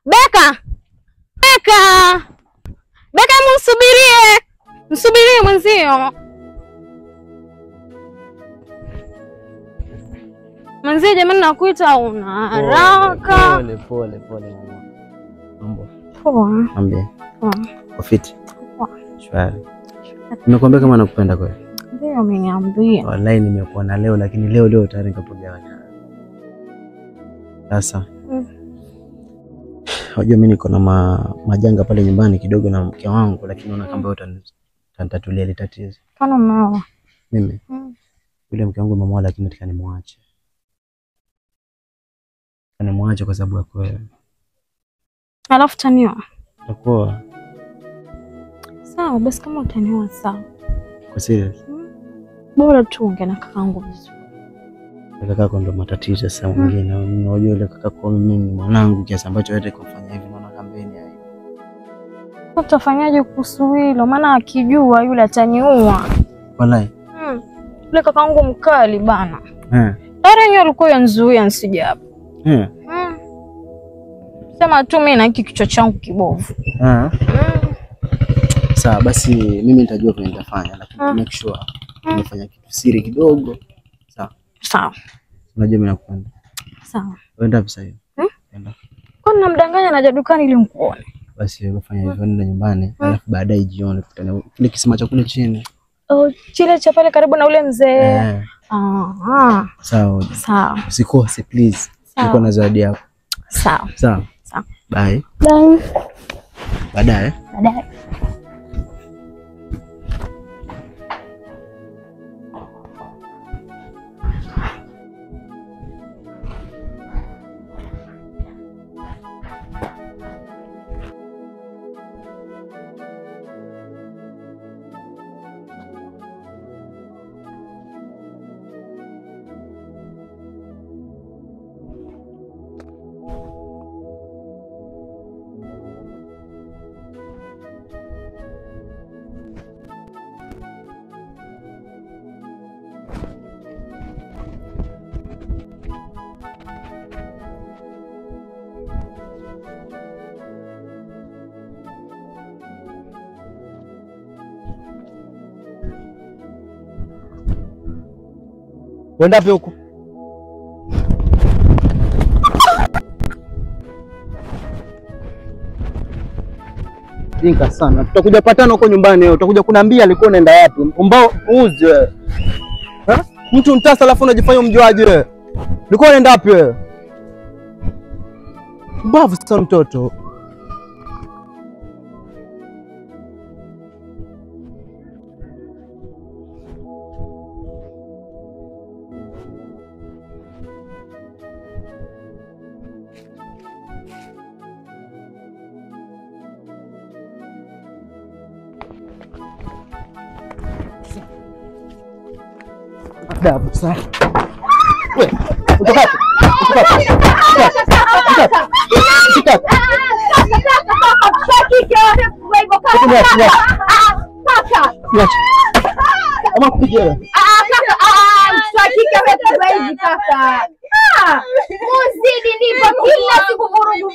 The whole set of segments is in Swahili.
Beka! Beka! Beka, msubirie! Msubirie mwenzio. Manzi jamani nakuita una haraka. Pole mama. Mambo. Poa. Ambie. Poa. Kofiti. Poa. Shwari. Nimekuambia kama nakupenda kweli. Ndio umeniambia. Wallahi nimekuona leo lakini leo tayari nikapogana. Sasa. Unajua mimi niko na majanga pale nyumbani kidogo na mke wangu lakini naona kama utanitatulia ile tatizo. Kana mama. Mimi. Yule mke wangu mama lakini nataka nimwache. Nimwache kwa sababu yako wewe. Alafu tanioa. Utakuwa. Sawa, basi kama utanioa sawa. Kwa serious? Bora tu ongea na kakaangu vizuri. Kakako ndo matatizo sasa mwingine. Unajua yule kakako mimi mwanangu kiasi ambacho yote kufanya hivi naona kampeni hayo. Utafanyaje kuhusu hilo? Maana akijua yule ataniua. Wallahi. Yule kakaangu mkali bana. Tare nyo alikuwa yanzuia nsije hapa. Sema tu mimi na hiki kichwa changu kibovu. Sawa basi mimi nitajua kile nitafanya lakini make sure nifanya kitu siri kidogo. Sawa. Unajua mimi nakupenda. Sawa. Uenda wapi sasa hivi? Enda. Kwa nini namdanganya naja dukani ili mkuone? Basi wewe fanya hivyo nenda nyumbani alafu baadaye jioni tukutane kile kisima cha kule chini. Chile cha pale karibu na ule mzee. Sawa. Sawa. Usikose please. Niko na zawadi yako. Sawa. Sawa. Sawa. Bye. Bye. Baadaye. Baadaye. Wenda wapi huko? Jinga sana. Tutakuja patana huko nyumbani wewe. Utakuja kuniambia alikuwa unaenda wapi? Umbao uzi wewe. Mtu mtasa alafu unajifanya mjuaji wewe. Ulikuwa unaenda wapi wewe? Mbavu sana mtoto. Dabu sana. Wewe, utakaje? Ama kupigia. Muzidi nipo kila siku vurugu.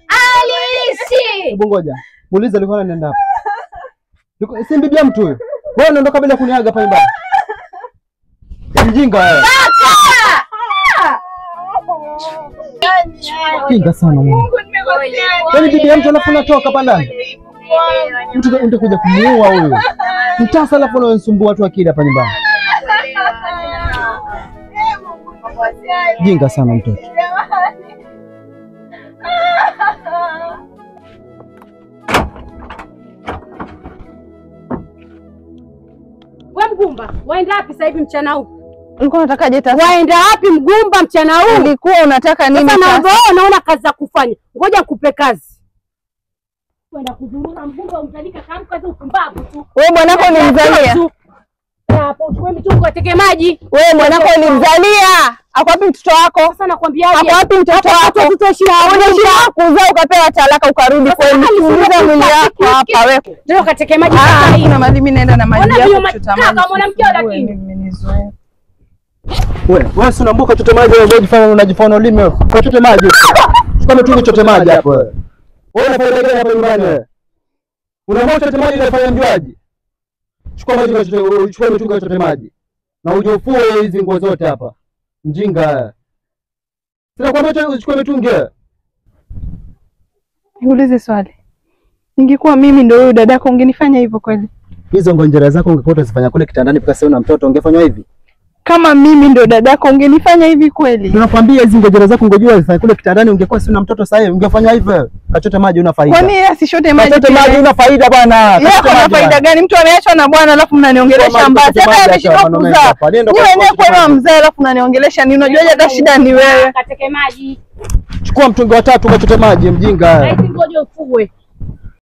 Aliishi. Hebu ngoja. Muulize alikuwa anaenda hapa. Yuko si bibi ya mtu huyo. Wewe unaondoka bila kuniaga hapa nyumbani. Mjinga wewe. Kinga sana Mungu. Yaani bibi ya mtu alafu unatoka hapa ndani. Mtu utakuja kumuua huyo. Mtasa alafu unasumbua watu akili hapa nyumbani. Jinga sana mtoto. Wewe Mgumba, waenda wapi sasa hivi mchana huu? Ulikuwa unatakaje tasa? Waenda wapi Mgumba mchana huu? Ulikuwa unataka nini sasa? Sasa naona kazi za kufanya. Ngoja nikupe kazi. Kwenda kuzunguka Mgumba umtalika kama kazi upumbavu tu. Wewe mwanako ulimzalia. Hapo uchukue mitungi ateke maji. Wewe mwanako ulimzalia. Ako wapi mtoto wako? Sasa nakwambiaje? Ako wapi mtoto wako? Unashindwa kuzaa ukapewa talaka ukarudi kwenu. Sikiliza mwili wako hapa wewe. Ndio kateke maji sasa hii. Na mali mimi naenda na maji yako kuchota maji. Kama mwanamke lakini. Nimenizoea. Wewe si unaambuka chote maji wewe unajifanya ulime wewe. Chote maji. Chukua mtungi chote maji hapo wewe. Wewe una faida gani hapa nyumbani wewe? Unaamua chote maji unafanya mjuaji? Chukua maji chukua mtungi chote maji. Na ujofue hizi nguo zote hapa. Mjinga. Sina kwambia uchukue mitungi. Niulize swali. Ningekuwa mimi ndio huyo dadako ungenifanya hivyo kweli? Hizo ngonjera zako ungekuwa unazifanya kule kitandani pika sio na mtoto ungefanywa hivi? Kama mimi ndio dadako ungenifanya hivi kweli? Tunakwambia hizo ngonjera zako ungejua uzifanya kule kitandani ungekuwa sio na mtoto sasa hivi ungefanywa hivyo. Kachote maji una faida. Kwani asishote maji? Kachote maji una faida bwana. Yako na faida gani? Mtu ameachwa na bwana alafu mnaniongelesha mbaya. Sasa ameshika kuzaa. Ni wenyewe kwa mzee alafu mnaniongelesha ni unajuaje hata shida ni wewe. Kateke maji. Chukua mtungi wa 3 kachote maji mjinga. Haisi ngoja ufue.